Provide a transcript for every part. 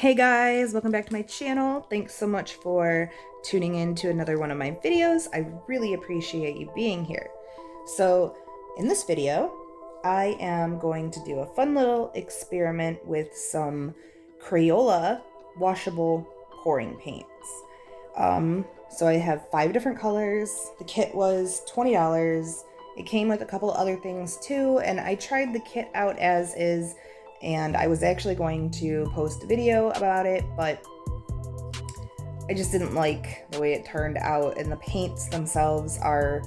Hey guys, welcome back to my channel. Thanks so much for tuning in to another one of my videos. I really appreciate you being here. So in this video, I am going to do a fun little experiment with some Crayola washable pouring paints. So I have 5 different colors. The kit was $20. It came with a couple other things too, and I tried the kit out as is, and I was actually going to post a video about it, but I just didn't like the way it turned out, and the paints themselves are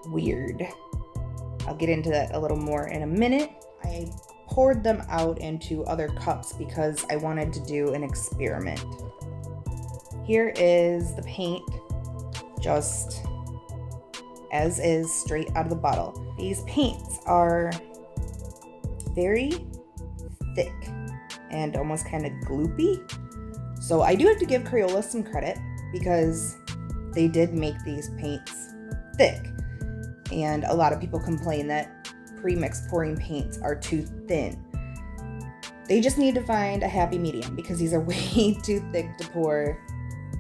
weird. I'll get into that a little more in a minute. I poured them out into other cups because I wanted to do an experiment. Here is the paint, just as is, straight out of the bottle. These paints are very thick and almost kind of gloopy. So I do have to give Crayola some credit because they did make these paints thick. And a lot of people complain that pre-mixed pouring paints are too thin. They just need to find a happy medium because these are way too thick to pour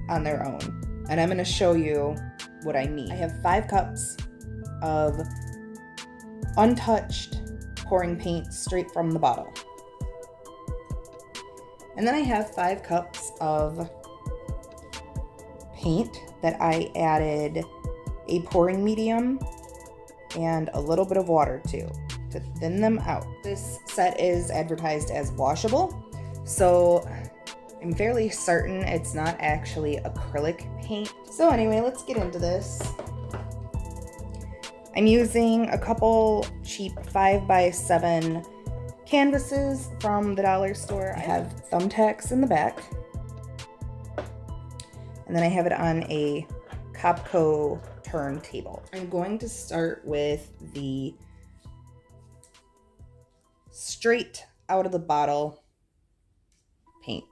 on their own. And I'm going to show you what I mean. I have 5 cups of untouched pouring paint straight from the bottle. And then I have 5 cups of paint that I added a pouring medium and a little bit of water to thin them out. This set is advertised as washable, so I'm fairly certain it's not actually acrylic paint. So anyway, let's get into this. I'm using a couple cheap 5x7 canvases from the dollar store. I have thumbtacks in the back, and then I have it on a Copco turntable. I'm going to start with the straight out of the bottle paints.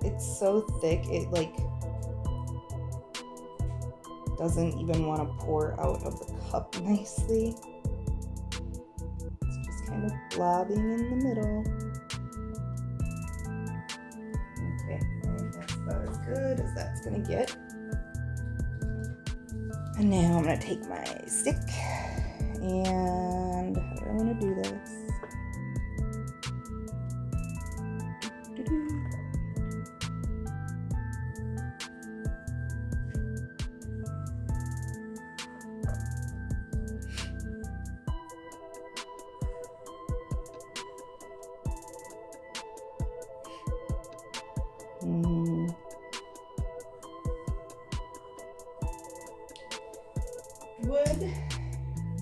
It's so thick, it doesn't even want to pour out of the cup nicely. It's just kind of blobbing in the middle. Okay, I think that's about as good as that's gonna get. And now I'm gonna take my stick, and how do I want to do this?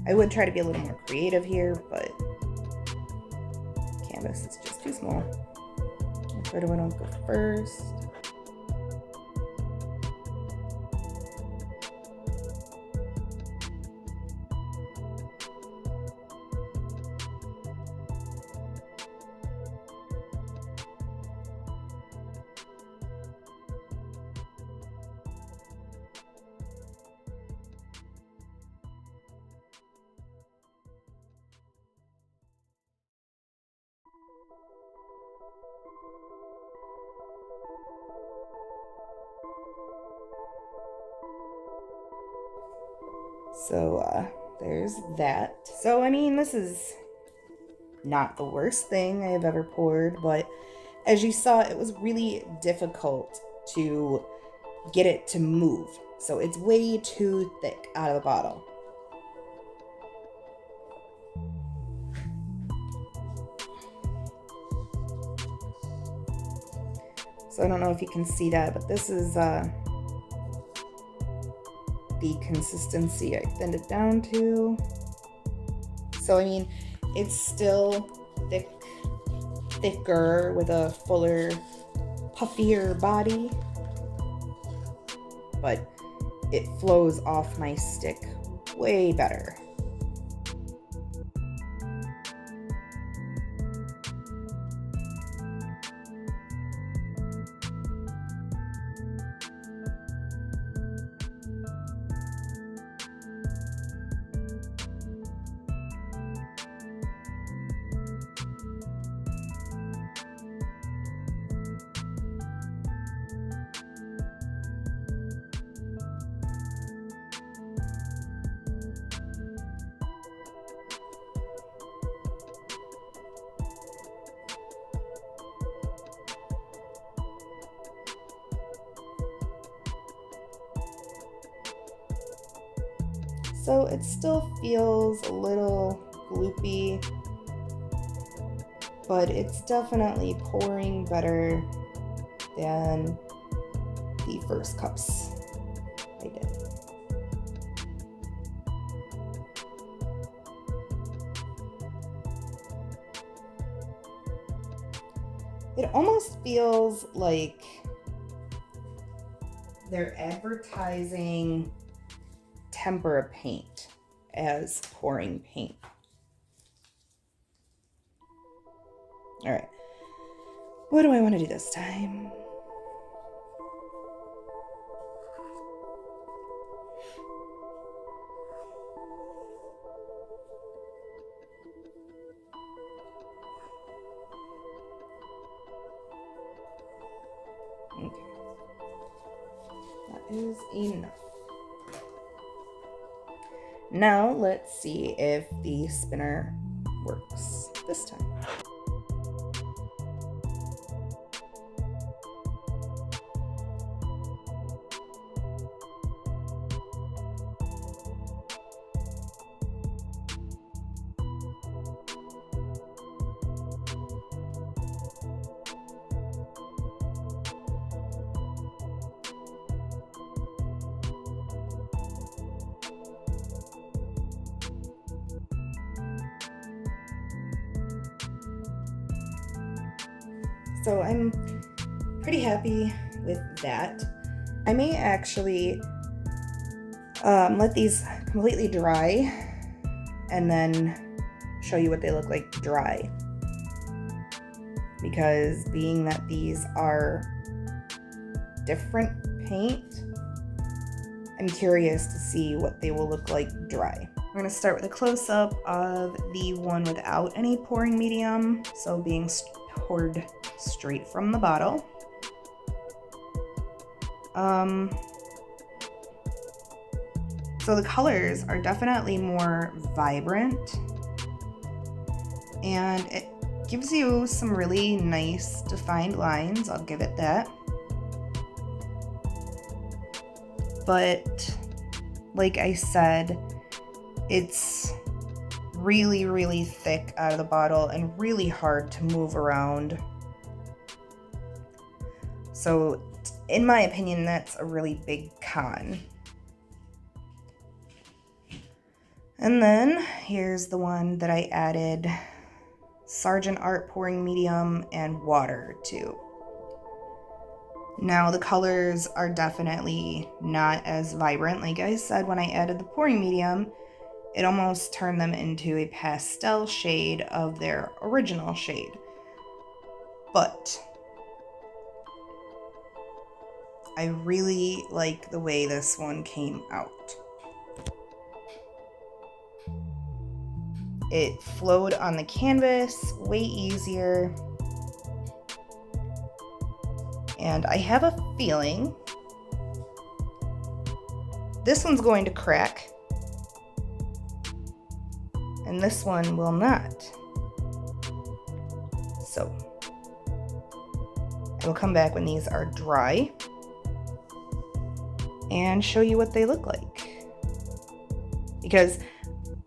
I would try to be a little more creative here, but canvas is just too small. Where do I want to go first? So there's that. So I mean, this is not the worst thing I've ever poured, but as you saw, it was really difficult to get it to move. So it's way too thick out of the bottle. So I don't know if you can see that, but this is the consistency I thinned it down to. So I mean, it's still thicker with a fuller, puffier body, but it flows off my stick way better. So it still feels a little gloopy, but it's definitely pouring better than the first cups I did. It almost feels like they're advertising tempera paint as pouring paint. All right, what do I want to do this time? Okay, that is enough. Now let's see if the spinner works this time. So I'm pretty happy with that. I may actually let these completely dry and then show you what they look like dry. Because being that these are different paint, I'm curious to see what they will look like dry. We're going to start with a close-up of the one without any pouring medium, so being poured straight from the bottle. So the colors are definitely more vibrant, and it gives you some really nice defined lines, I'll give it that. But like I said, it's really, really thick out of the bottle and really hard to move around. So in my opinion, that's a really big con. And then here's the one that I added Sargent Art pouring medium and water to. Now the colors are definitely not as vibrant. Like I said, when I added the pouring medium, it almost turned them into a pastel shade of their original shade. But I really like the way this one came out. It flowed on the canvas way easier. And I have a feeling this one's going to crack and this one will not. So I will come back when these are dry and show you what they look like. Because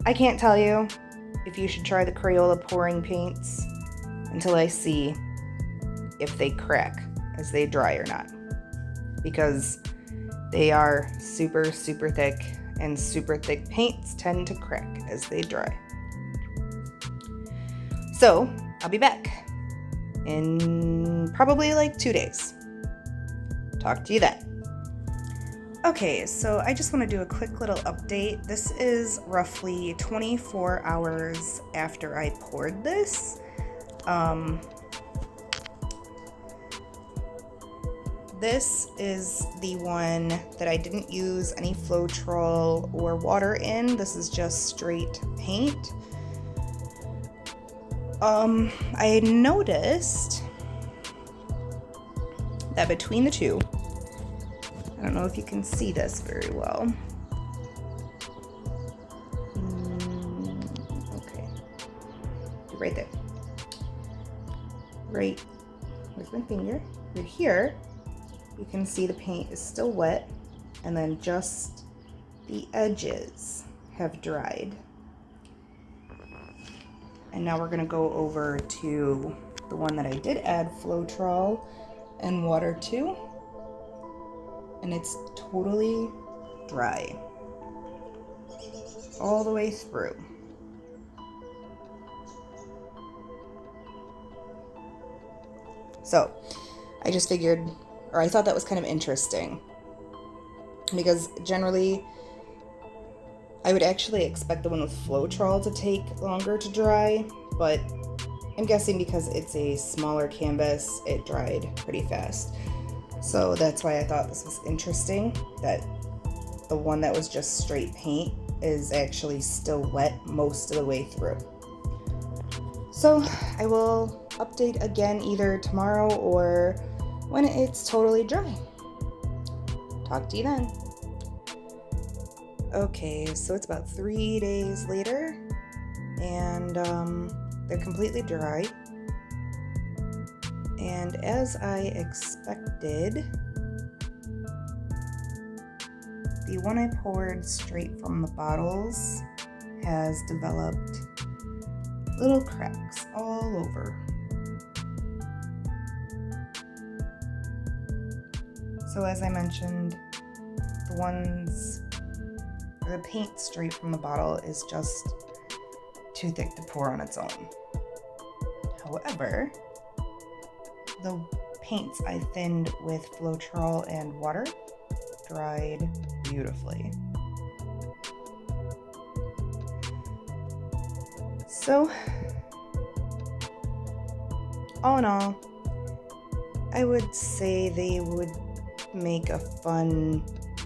I can't tell you if you should try the Crayola pouring paints until I see if they crack as they dry or not, because they are super, super thick, and super thick paints tend to crack as they dry. So I'll be back in probably like 2 days. Talk to you then. Okay, so I just want to do a quick little update. This is roughly 24 hours after I poured this. This is the one that I didn't use any Floetrol or water in. This is just straight paint. I noticed that between the two, I don't know if you can see this very well. Okay, right there. Right, where's my finger? Right here, you can see the paint is still wet, and then just the edges have dried. And now we're gonna go over to the one that I did add Floetrol and water to, and it's totally dry all the way through. So I just figured, or I thought that was kind of interesting, because generally I would actually expect the one with Floetrol to take longer to dry, but I'm guessing because it's a smaller canvas, it dried pretty fast. So that's why I thought this was interesting, that the one that was just straight paint is actually still wet most of the way through. So I will update again either tomorrow or when it's totally dry. Talk to you then. Okay, so it's about 3 days later, and they're completely dry. And as I expected, the one I poured straight from the bottles has developed little cracks all over. So as I mentioned, the paint straight from the bottle is just too thick to pour on its own. However, the paints I thinned with Floetrol and water dried beautifully. So, all in all, I would say they would make a fun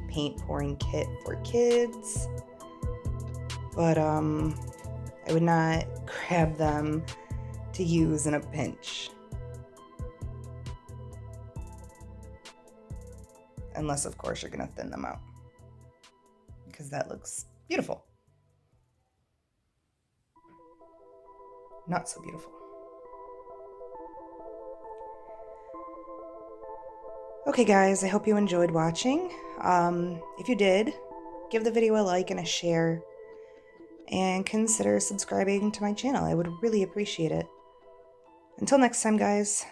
paint pouring kit for kids, but I would not grab them to use in a pinch. Unless, of course, you're going to thin them out, because that looks beautiful. Not so beautiful. Okay, guys, I hope you enjoyed watching. If you did, give the video a like and a share, and consider subscribing to my channel. I would really appreciate it. Until next time, guys.